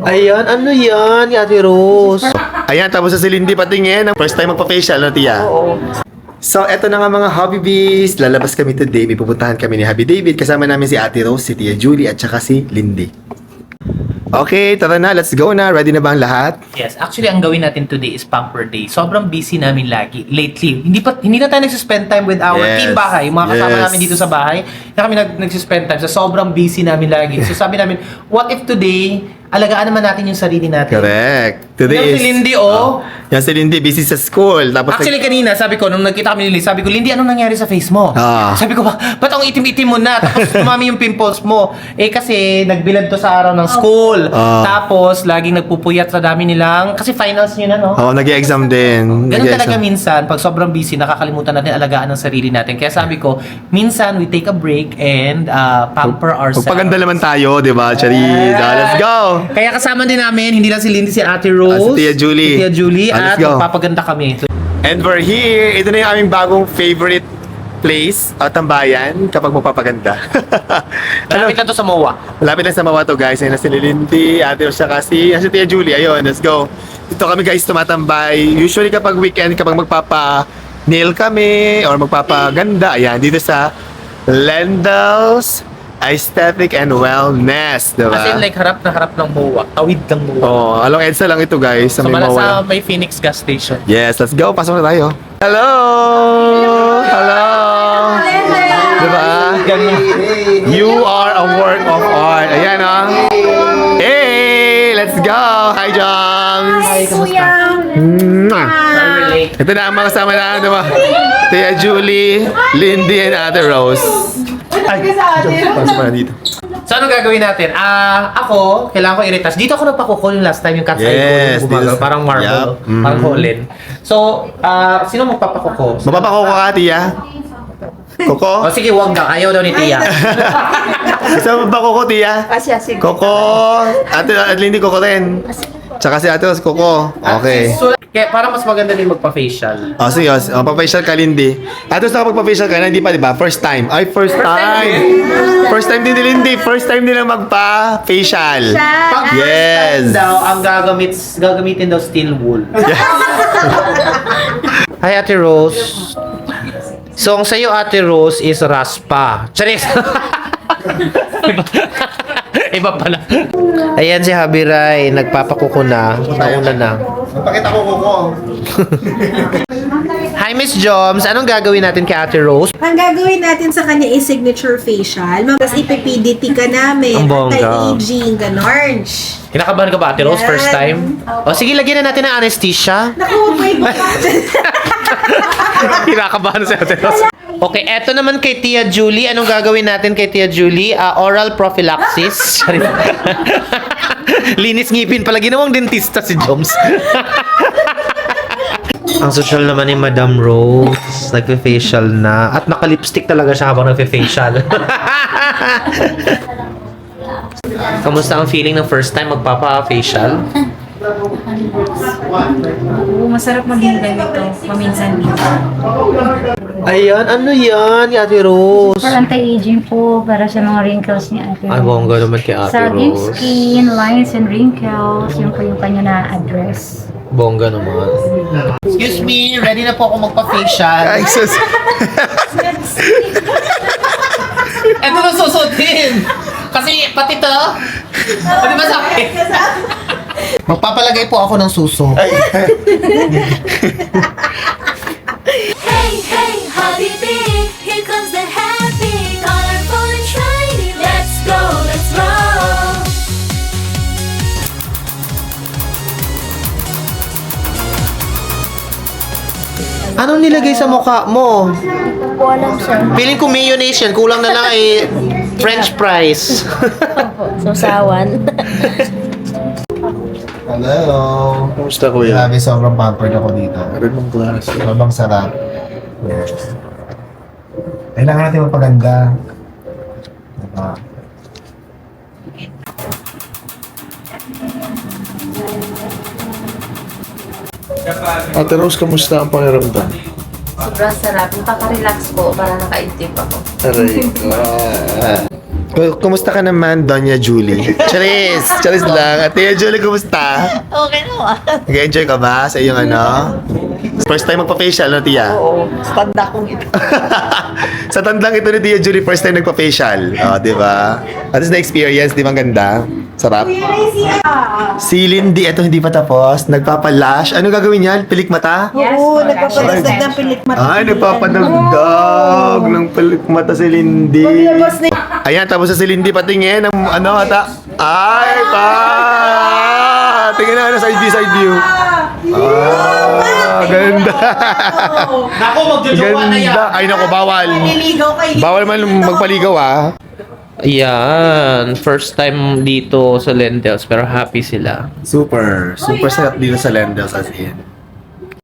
Ayan, ano yan, Ate Rose? Ayan, tapos sa si Lindy patingin. First time magpa-facial, no, Tia? Oo. So, eto na nga mga Hobby Bees. Lalabas kami today. May pupuntahan kami ni Happy David. Kasama namin si Ate Rose, si Tia Julie, at saka si Lindy. Okay, tara na. Let's go na. Ready na ba ang lahat? Yes, actually ang gawin natin today is Pamper Day. Sobrang busy namin lagi lately. Hindi na tayo nagsispend time with our Yes. team bahay. Mga kasama Yes. namin dito sa bahay. Na kami nagsispend time. So sobrang busy namin lagi. So sabi namin, what if today, alagaan naman natin yung sarili natin. Correct. Today Yan is... si Lindy, oh. Yan si Lindy, busy sa school. Tapos Actually kanina, sabi ko, nung nagkita kami ni Lindy, sabi ko, Lindy, anong nangyari sa face mo? Ah. Sabi ko, ba't ang itim-itim mo na? Tapos tumami yung pimples mo. Eh kasi, nagbilad to sa araw ng school. Ah. Tapos, laging nagpupuyat sa dami nilang, kasi finals nyo na, no? nag-exam din. Ganun Nag-e-exam. talaga minsan, pag sobrang busy, nakakalimutan natin alagaan ang sarili natin. Kaya sabi ko, minsan we take a break and pamper ourselves. Magpaganda naman tayo, di ba? Charida, let's go! Kaya kasama din namin, hindi lang si Lindy, si Ate Rose, Si Tia Julie. si Tia Julie, Let's at go. magpapaganda kami. So, And we're here. Ito na yung aming bagong favorite place at tambayan kapag magpapaganda. malapit na to sa MOA. Malapit lang sa Mawa to, guys. Ayun na si Lindy, Ate Rose, saka si Tia Julie. Ayun, let's go. Dito kami, guys, tumatambay. Usually kapag weekend, kapag magpapa-nail kami or magpapaganda, ayan, dito sa Lendel's Aesthetic and Wellness, diba? As in like harap na harap ng MOA. Tawid ng MOA. Oh, along EDSA lang ito, guys. Sa So may mala Mawa. sa may Phoenix gas station. Yes, let's go. Pasok na tayo. Hello! Hello! Diba? You are a work of art. Ayan, oh. Hey! Let's go! Hi, Joms! Hi, kamusta? Mwah! Relate. Ito na ang mga kasama na, diba? Tia Julie, Lindy, and Ate Rose. Ay, pasok pa na dito. So, ano gagawin natin? Ako, kailangan ko i-retouch. Dito ako nagpakukol yung last time, yung cat's eye Yes, ko. Gumagawa, this- parang marble. Yup. Mhm. Parang Holland. So, sino magpapakuko? Mapapakoko ka, Tia? Koko? O sige, wag na. Ayaw daw ni Tia. Saan mapapakoko, Tia? Asya, sige. Koko! Ate Lindy, Koko rin. Tsaka si Ate Rose, Koko. Okay. So, kaya para mas maganda din magpa-facial. Oh, sige. Pa-facial ka, Lindy. Ate Rose, nakapagpa-facial ka na, hindi pa, di ba? First time. Ay, first time. First time din ni Lindy. First time nila magpa-facial. Pag Yes. daw, ang gagamitin daw steel wool. Hi, Ate Rose. So, ang sa'yo, Ate Rose, is raspa. Charis! Iba pala. Ayan si Habi Rai, nagpapakuko na. Nauna na. Pakita ko, Koko. Hi, Miss Joms. Anong gagawin natin kay Ate Rose? Ang gagawin natin sa kanya is signature facial. Tapos ipipidity ka namin. Ang bongga. Anti-aging, ganon. Kinakabahan ka ba, Ate Rose? Yan. First time? O, sige, lagyan na natin ng anesthesia. Naku, may Kinakabahan si Ate Rose. Okay, eto naman kay Tia Julie. Anong gagawin natin kay Tia Julie? Oral prophylaxis. Linis ngipin pala. Ginawang dentista si Joms. Ang social naman ni Madam Rose. Nagpe-facial na. At naka-lipstick talaga siya habang nagpe-facial. Kamusta ang feeling ng first time magpapa-facial? Oo, masarap maging ganito, paminsan-minsan. Ayan, ano yan, Ate Rose? For anti-aging po, para sa mga wrinkles ni Ate Ay, bongga naman kay Ate Sagging Rose. skin, lines and wrinkles, yun po yung kanya na-address. Bongga naman. Excuse me, ready na po ako magpa-facial. Ay, sus. Ito na susutin. Kasi pati to. Pati ba sabi? Magpapalagay po ako ng suso. Hey, hey, Habibi, here comes the happy, colorful and shiny. Let's go, let's roll. Anong nilagay sa mukha mo? Po alam sir. Feeling ko mayonnaise yan. Kulang na lang ay french fries. Susawan. Hello. Kumusta, Kuya? Grabe, sobrang pampered ako dito. Red mong glass. Sobrang sarap. Yes. Kailangan natin magpaganda. Diba? Ate Rose, kamusta ang pakiramdam? Sobrang sarap. Nakaka-relax po para nakaintip ako. Aray. Kumusta ka naman, Doña Julie? Charis! Charis lang. At Tia Julie, kumusta? Okay naman. Nag-enjoy ka ba sa iyong ano? First time magpa-facial, no, Tia? Oo, standa kong ito. Sa tandang ito ni Tia Julie, first time nagpa-facial. O, di ba? At least na-experience, di ba ang ganda? Sarap. Si Lindy, ito hindi pa tapos. Nagpapalash. Ano gagawin niyan? Pilik mata? Oo, nagpapadagdag ng pilik mata. Ay, nagpapadagdag ng pilik mata si Lindy. Ayan, tapos sa si Lindy patingin ng ano ata. Ay, pa! Tingin na, side view, side view. Ah, ganda. Naku, magjojowa na yan. Ganda. Ay, naku, bawal. Niligaw kay Bawal man magpaligaw, ah. Ayan, first time dito sa Lentils pero happy sila. Super. Super sarap dito sa Lendels as in.